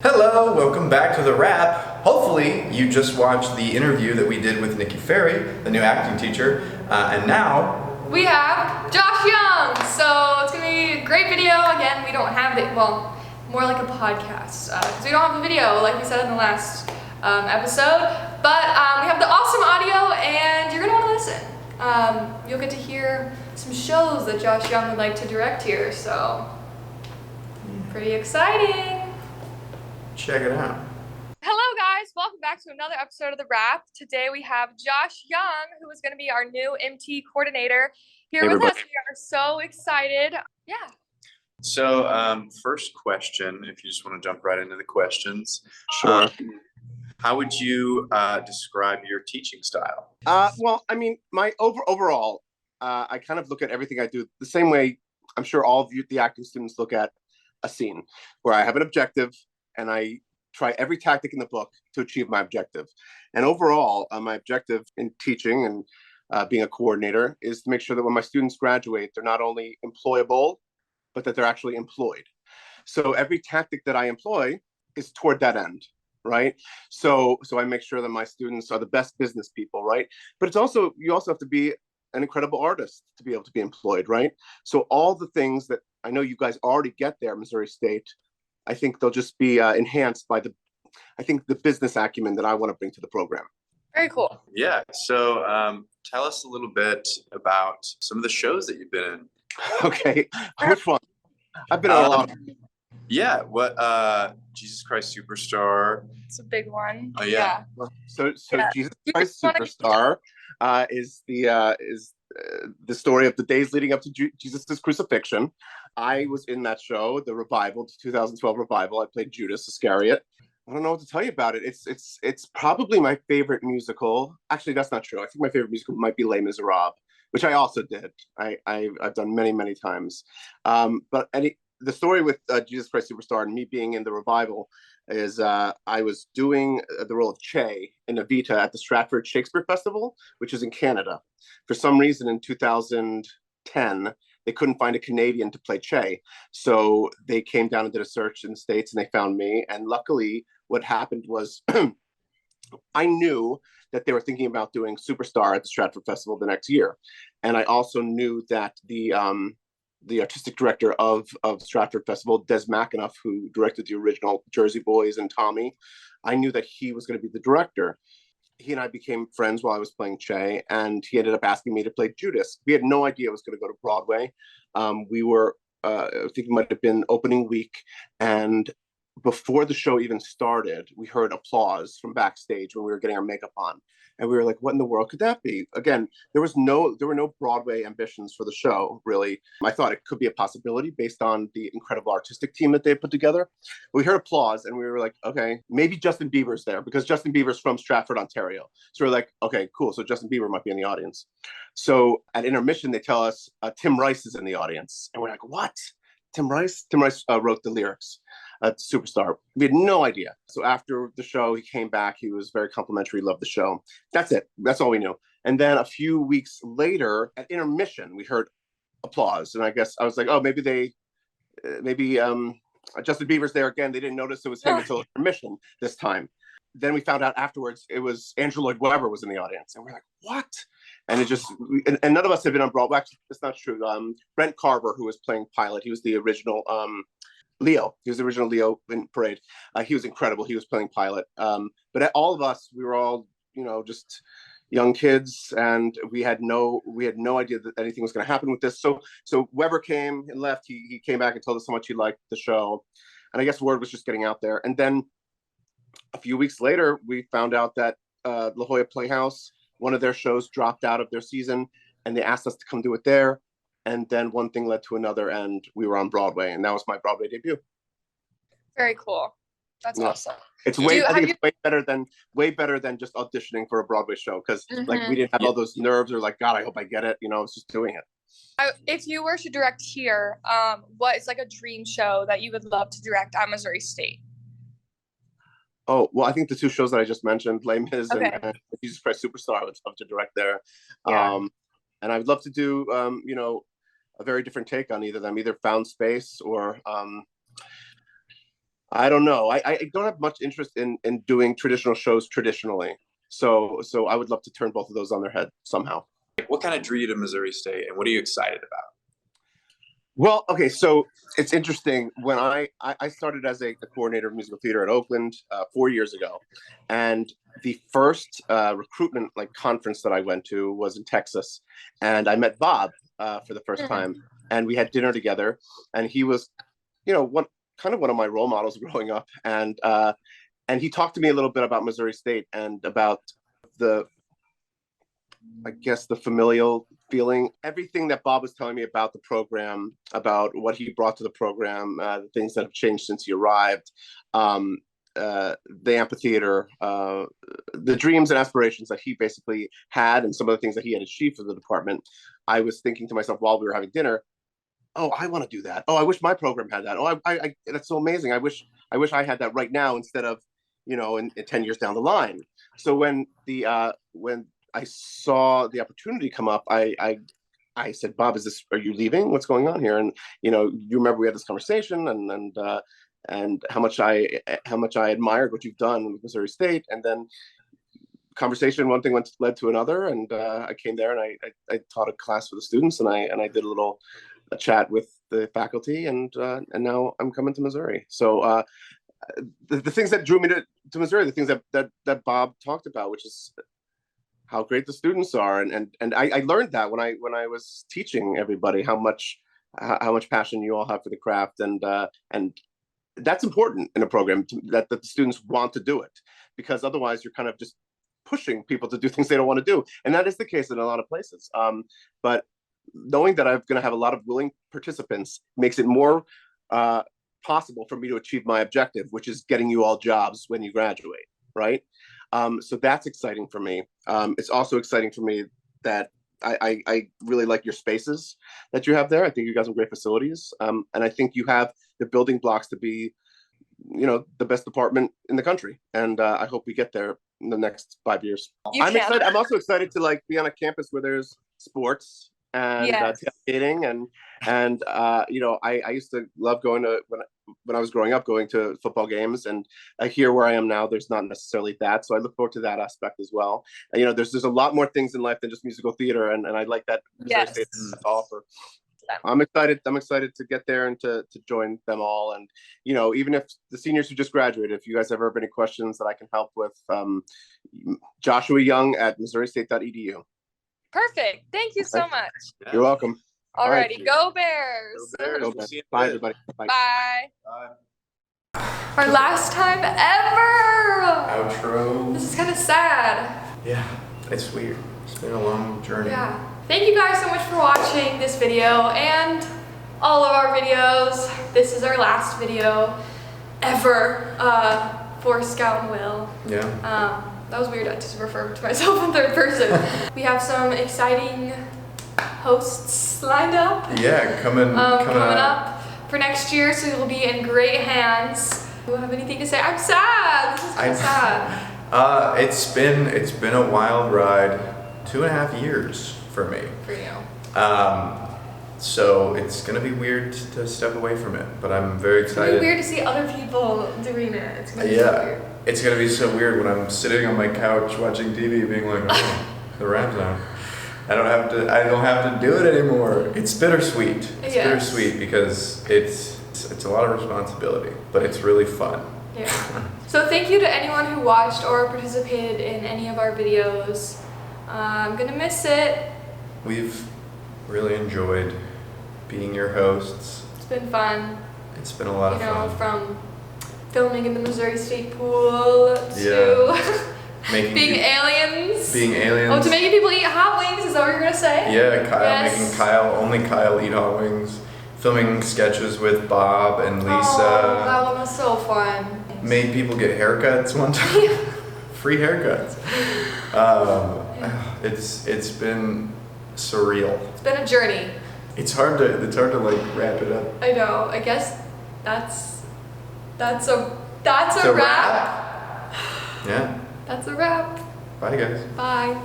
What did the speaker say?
Hello, welcome back to The Wrap. Hopefully you just watched the interview that we did with Nikki Ferry, the new acting teacher, and now we have Josh Young. So it's gonna be a great video. Again, we don't have it, well, more like a podcast, because we don't have a video like we said in the last episode, but we have the awesome audio and you're gonna wanna listen. You'll get to hear some shows that Josh Young would like to direct here, so pretty exciting. check it out. Hello guys, welcome back to another episode of The Wrap. Today we have Josh Young, who is going to be our new MT coordinator here with us. We are so excited. Yeah. So first question, if you just want to jump right into the questions. Sure. How would you describe your teaching style? Well, I mean, my overall, I kind of look at everything I do the same way I'm sure all of you, the acting students, look at a scene where I have an objective and I try every tactic in the book to achieve my objective. And overall, my objective in teaching and being a coordinator is to make sure that when my students graduate, they're not only employable, but that they're actually employed. So every tactic that I employ is toward that end, right? So I make sure that my students are the best business people, right? But it's also, you also have to be an incredible artist to be able to be employed, right? So all the things that I know you guys already get there at Missouri State, I think they'll just be enhanced by the business acumen that I want to bring to the program. Very cool. Yeah. So tell us a little bit about some of the shows that you've been in. Okay. Which one? I've been in a lot. Yeah. What? Jesus Christ Superstar. It's a big one. Oh yeah. So yeah. Jesus Christ Superstar is the story of the days leading up to Jesus' crucifixion. I was in that show, the revival, the 2012 revival. I played Judas Iscariot. I don't know what to tell you about it. It's probably my favorite musical. Actually, that's not true. I think my favorite musical might be Les Miserables, which I also did. I've done many times. But the story with Jesus Christ Superstar and me being in the revival is I was doing the role of Che in Evita at the Stratford Shakespeare Festival, which is in Canada. For some reason in 2010, they couldn't find a Canadian to play Che. So they came down and did a search in the States and they found me. And luckily what happened was I knew that they were thinking about doing Superstar at the Stratford Festival the next year. And I also knew that the artistic director of Stratford Festival, Des McAnuff, who directed the original Jersey Boys and Tommy, I knew that he was going to be the director. He and I became friends while I was playing Che, and he ended up asking me to play Judas. We had no idea it was going to go to Broadway. We were, I think it might have been opening week, and before the show even started, we heard applause from backstage when we were getting our makeup on. And we were like, what in the world could that be? Again, there were no Broadway ambitions for the show, really. I thought it could be a possibility based on the incredible artistic team that they put together. We heard applause and we were like, okay, maybe Justin Bieber's there because Justin Bieber's from Stratford, Ontario. So we're like, okay, cool. So Justin Bieber might be in the audience. So at intermission, they tell us Tim Rice is in the audience. And we're like, what? Tim Rice? Tim Rice wrote the lyrics. Superstar. We had no idea. So after the show, he came back. He was very complimentary, loved the show. That's it. That's all we knew. And then a few weeks later, at intermission, we heard applause. And I guess I was like, oh, maybe Justin Bieber's there again. They didn't notice it was him until intermission this time. Then we found out afterwards it was Andrew Lloyd Webber was in the audience. And we're like, what? And it just, and none of us had been on Broadway. Actually, it's not true. Brent Carver, who was playing Pilate, he was the original Leo. He was the original Leo in Parade. He was incredible. He was playing Pilate. But all of us, we were all, just young kids, and we had no idea that anything was going to happen with this. So Weber came and left. He came back and told us how much he liked the show, and I guess word was just getting out there. And then a few weeks later, we found out that La Jolla Playhouse, one of their shows, dropped out of their season, and they asked us to come do it there. And then one thing led to another, and we were on Broadway, and that was my Broadway debut. Very cool. That's awesome. It's way better than just auditioning for a Broadway show because like we didn't have all those nerves or like, God, I hope I get it. It's just doing it. If you were to direct here, what is like a dream show that you would love to direct at Missouri State? Oh, well, I think the two shows that I just mentioned, Les Mis and Jesus Christ Superstar, I would love to direct there. Yeah. And I would love to do, a very different take on either of them, either Found Space or I don't know. I don't have much interest in doing traditional shows traditionally. So I would love to turn both of those on their head somehow. What kind of drew you to Missouri State, and what are you excited about? Well, okay, so it's interesting. When I started as a coordinator of musical theater at Oakland 4 years ago, and the first recruitment conference that I went to was in Texas, and I met Bob for the first time, and we had dinner together, and he was, one of my role models growing up, and he talked to me a little bit about Missouri State and about the familial feeling, everything that Bob was telling me about the program, about what he brought to the program, the things that have changed since he arrived, the amphitheater, the dreams and aspirations that he basically had, and some of the things that he had achieved for the department. I was thinking to myself while we were having dinner, oh, I want to do that. Oh, I wish my program had that. Oh, I that's so amazing. I wish I had that right now instead of, in 10 years down the line. So when I saw the opportunity come up, I said, Bob, are you leaving? What's going on here? And, you remember we had this conversation and how much I admired what you've done with Missouri State. And then conversation, one thing led to another. And I came there and I taught a class for the students, and I did a chat with the faculty, and now I'm coming to Missouri. So the things that drew me to Missouri, the things that Bob talked about, which is how great the students are, and I learned that when I was teaching everybody how much passion you all have for the craft, and that's important in a program that the students want to do it, because otherwise you're kind of just pushing people to do things they don't want to do, and that is the case in a lot of places. But knowing that I'm going to have a lot of willing participants makes it more possible for me to achieve my objective, which is getting you all jobs when you graduate, right? So that's exciting for me. It's also exciting for me that I really like your spaces that you have there. I think you guys have great facilities. And I think you have the building blocks to be, the best department in the country. And I hope we get there in the next 5 years. I'm excited. I'm also excited to be on a campus where there's sports and tailgating, and I used to love going to, when I was growing up, going to football games, and here where I am now, there's not necessarily that. So I look forward to that aspect as well. And, there's a lot more things in life than just musical theater, and I like that Missouri State has to offer. I'm excited to get there and to join them all. And, even if the seniors who just graduated, if you guys ever have any questions that I can help with, Joshua Young at MissouriState.edu. Perfect. Thank you so much. You're welcome. Alrighty, right. Go Bears. Go Bears. Go Bears. Bye, everybody. Bye. Bye. Our last time ever. Outro. This is kind of sad. Yeah, it's weird. It's been a long journey. Yeah. Thank you guys so much for watching this video and all of our videos. This is our last video ever for Scout and Will. Yeah. That was weird to just refer to myself in third person. We have some exciting hosts lined up. Yeah, coming up for next year, so you'll be in great hands. Do you have anything to say? I'm sad. This is kind of sad. It's been a wild ride. 2.5 years for me. For you. So it's gonna be weird to step away from it, but I'm very excited. It's gonna be weird to see other people doing it. It's gonna be so weird. It's gonna be so weird when I'm sitting on my couch watching TV, being like, "Oh, the Rams on." I don't have to do it anymore. It's bittersweet. It's bittersweet because it's a lot of responsibility, but it's really fun. Yeah. So thank you to anyone who watched or participated in any of our videos. I'm gonna miss it. We've really enjoyed being your hosts. It's been fun. It's been a lot of fun. From filming in the Missouri State pool to being aliens. Oh, to making people eat hot wings, is that what you're gonna say? Yeah, Kyle, only Kyle eat hot wings. Filming sketches with Bob and Lisa. Oh, that one was so fun. Made people get haircuts one time. Free haircuts. It's been surreal. It's been a journey. It's hard to like wrap it up. I know. I guess that's a wrap. Yeah. That's a wrap. Bye guys. Bye.